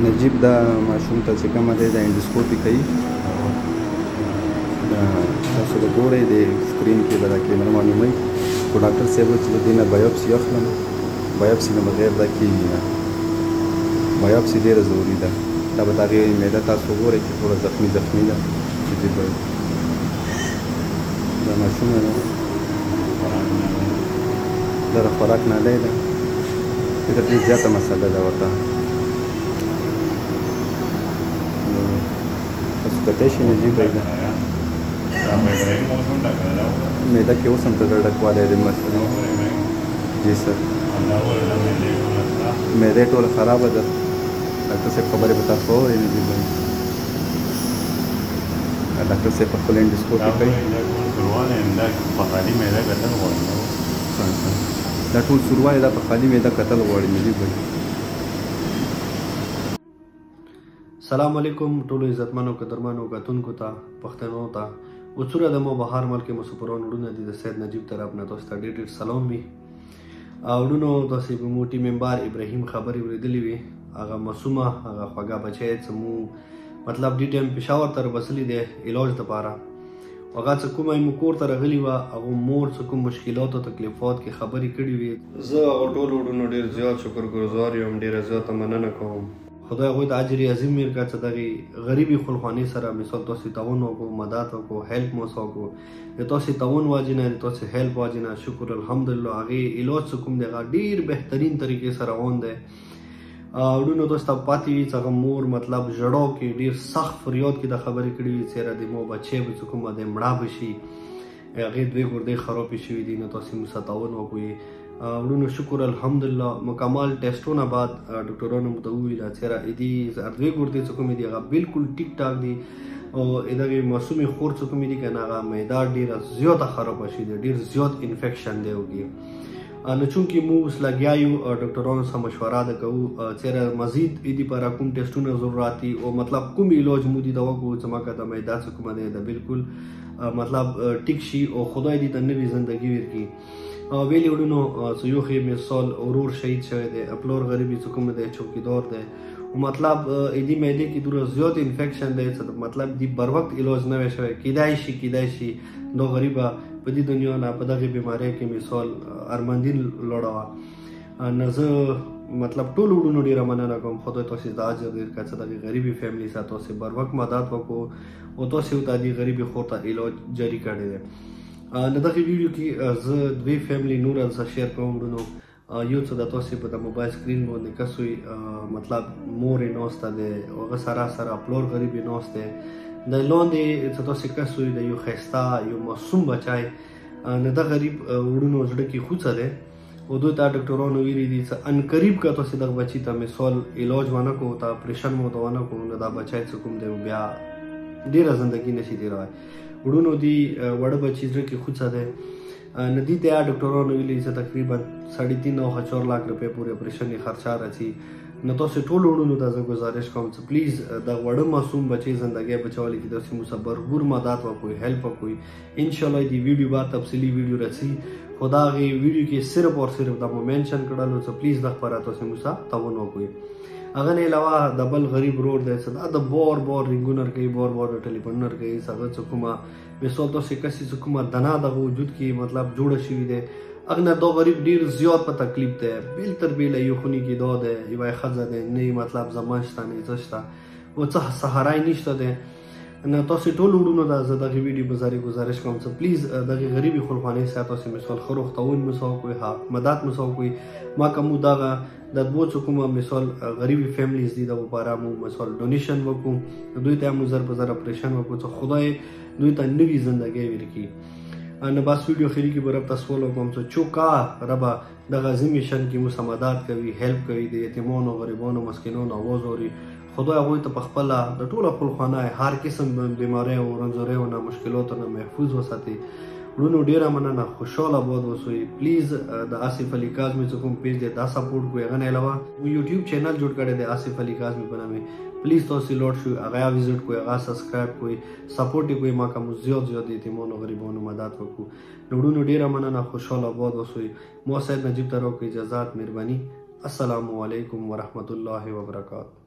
نجیب دا ماشوم ته چې کومه دی د انډوسکوپي کوي. تاسو به ګورئ د سکرین کې به دا کیمرمان ومئ خو ډاکټر صاحب چې د دې نه بایوپسي اخلم. بایوپسي نه بغیر دا کېږي نه. بایوپسي ډېره ضروري ده. دا به د هغې معده تاسو وګورئ چې ټوله زخمي ده چې دې به دا ماشوم ده دا د خوراک نالی ده. دا ډېر زیاته مسله ده ورته. تاسو کتلی شئ نجیب دی ده معده کې اوس هم ته ډکوالی دی مثلا. جی سر معده یې ټوله خرابه ده. ډاکټر صاحب خبرې به تاسو واورئ نجیب بھائی. ډاکټر صاحب په خپل انډوسکوپي کوي. دا ټول سوروا یې دا په خالي معده کتل غواړي نجیب بھائی. سلام علیکم ټولو عزتمنو قدرمنو کتونکو ته پښتنو ته اوڅوره د مو بهر ملک مو سپرون وړونه دي د سید نجیب طرف نه تاسو ته ډېر سلام وي. وړونو تاسو به مو ټیم ممبر ابراهیم خبرې ورېدلې وي. هغه معصومه هغه خوږه بچی چې مو مطلب ډې ټایم پېښور ته رابسلي دی علاج دپاره. هغه څه کومه مو کور ته راغلي وه هغه مور څه کوم مشکلات او تکلیفات کې خبرې کړې وي. زه هغه ټولو وړونو ډېر زیات شکرګزار یم. ډېره زیاته مننه کوم. خدای هغوی ته اجر عظیم ورکړه چې دغې غریبي خلخوانۍ سره مثال تاسې تعاون وکړو مدد وکړو هیلپ مو څه وکړو. د تاسې تعاون واجې نه د تاسې هیلپ واجې نه شکر الحمدلله هغې علاج څه کوم دی هغه ډېر بهترین طریقې سره روان دی. وړونو تاسو ته پاتې وي چې هغه مور مطلب ژړو کې ډېر سخت فریاد کې دا خبرې کړې وي چېرې د مو بچی به څه کومه دی مړه به شي. هغې دوې ګردې خرابې شوي دي نو تاسې موږ سره تعاون وکړئ. وړونو شکر الحمدلله مکمل ټیسټونه بعد ډاکټرانو موږ ته وویل چېرې دې دوې ګردې څه کومې دي هغه بالکل ټیک ټاک دي او دغې معصومې خور څه کومې دي که نه هغه معده ډېره زیاته خرابه شوې ده ډېر زیات انفیکشن دی وکړي. نو چونکې موږ اوس لګیا یو ډاکټرانو سره مشوره ده کوو چېرې مزید دې لپاره کوم ټیسټونه ضرورت دي او مطلب کوم علاج مو دې ته وکړو چې مکه د معده څه کومه دی د بالکل مطلب ټیک شي او خدای دې ته نوې زندګي ورکړي. ویلې وړونو چې یو ښې مثال ورور شهید شوی دی پلور غریبي څه کومه دی چوکیدار دی مطلب دې معدې کې دومره زیات انفیکشن دی چې مطلب دې بر وخت علاج نه وی شوی کیدای شي دا غریبه په دې دنیا نه په دغې بیمارۍ کې مثال ارمندین لوړه وه. نو زه مطلب ټولو وړونو ډېره مننه کوم خدای تاسې د اجر درکړه چې دغې غریبې فیملي سره تاسې بر وخت مدد وکړو او تاسې ورته دې غریبې خور ته علاج جاري کړی دی. د دغې ویډیو کې زه دوې فیملي نور هم سره شیر کوم وړونو. یو څه د تاسې په د موبایل سکرین باندې کس وي مطلب مور یې ناسته دی هغه سره پلور غریب یې ناست دی د لاندې څه تاسې کس وي د یو ښایسته یو معصوم بچی نه د غریب وړونو زړه کې خوڅه دی او دوی ته ډاکټرانو ویلي دي چې انقریب که تاسې دغه بچي ته مثال علاج ونه کړو ته اپریشن مو ته ونه کړو نو دا بچی څه کوم دی بیا ډېره زندګي نشي تېروی. وړونو دي وړه بچي زړه کې خوڅه دی نو دې ته ډاکټرانو ویلي چې تقریبا 3.5 او 4 लाख روپۍ پورې اپریشن یې خرچه راځي. نو تاسو ټولو وړونو ته زه ګزارش کوم چې پلیز د وړه معصوم بچی زندګۍ بچولو کې تاسو موږ سره بھرپور مدد وکړئ هیلپ وکړئ. انشاءالله دې ویډیو بعد تفصیلي ویډیو راځي خو د هغې ویډیو کې صرف او صرف دا مو مینشن کړلو چې پلیز د خپره تاسو موږ سره تعاون وکړئ. هغه نه علاوه د بل غریب ورور دی چې دا د بار رنګونه ورکوي بار ټلیفونونه ورکوي هغه څه کومه مثال تاسې کسې څه کومه دنا دغه وجود کې مطلب جوړه شوي دی هغه نه دا غریب ډېر زیات په تکلیف دی بیل تر بیله یو خونې کې دا دی یوه ښځه دی نه مطلب زمان شته نه څه شته او څه سهاری نشته دی. نو تاسې ټولو وړونو ته زه دغې ویډیو په ذریعه ګزارش کوم چې پلیز دغې غریبې خلخوانۍ سره تاسې مثال ښه روغتون مو څه وکړئ مدد مو څه وکړئ. ما که مو دغه د دوو څه کومه مثال غریبې فیملیز دي دغو لپاره مو مثال ډونیشن وکړو دوی ته مو زر په زر اپریشن وکړو چې خدای دوی ته نوې زندګۍ ورکړي. نو بس ویډیو اخري کې به رب ته سوال وکړم چې چوکا ربه دغه عظیم مشن کې مو سره مدد کوي هیلپ کوي د یتیمانو غریبانو مسکینانو اواز اوري خدای هغوی ته په خپله د ټوله خپلخوانۍ هر قسم بیماریو رنځوریو نه مشکلاتو نه محفوظ وساتي. وړونو ډېره مننه خوشحاله باد اوسئ. پلیز د آصف علي کاظمي چې کوم پیج دی دا سپورټ کړئ. هغه نه علاوه مو یوټیوب چینل جوړ کړی دی آصف علي کاظمي په نامې پلیز تاسې لوډ شئ هغه وزټ کړئ هغه سبسکرایب کړئ سپورټ یې کړئ ما که مو زیات یتیمانو غریبانو مدد وکړو. وړونو ډېره مننه خوشحاله باد اوسئ. ما سید نجیب طرف کې اجازات مهرباني. السلام علیکم ورحمت الله وبرکاته.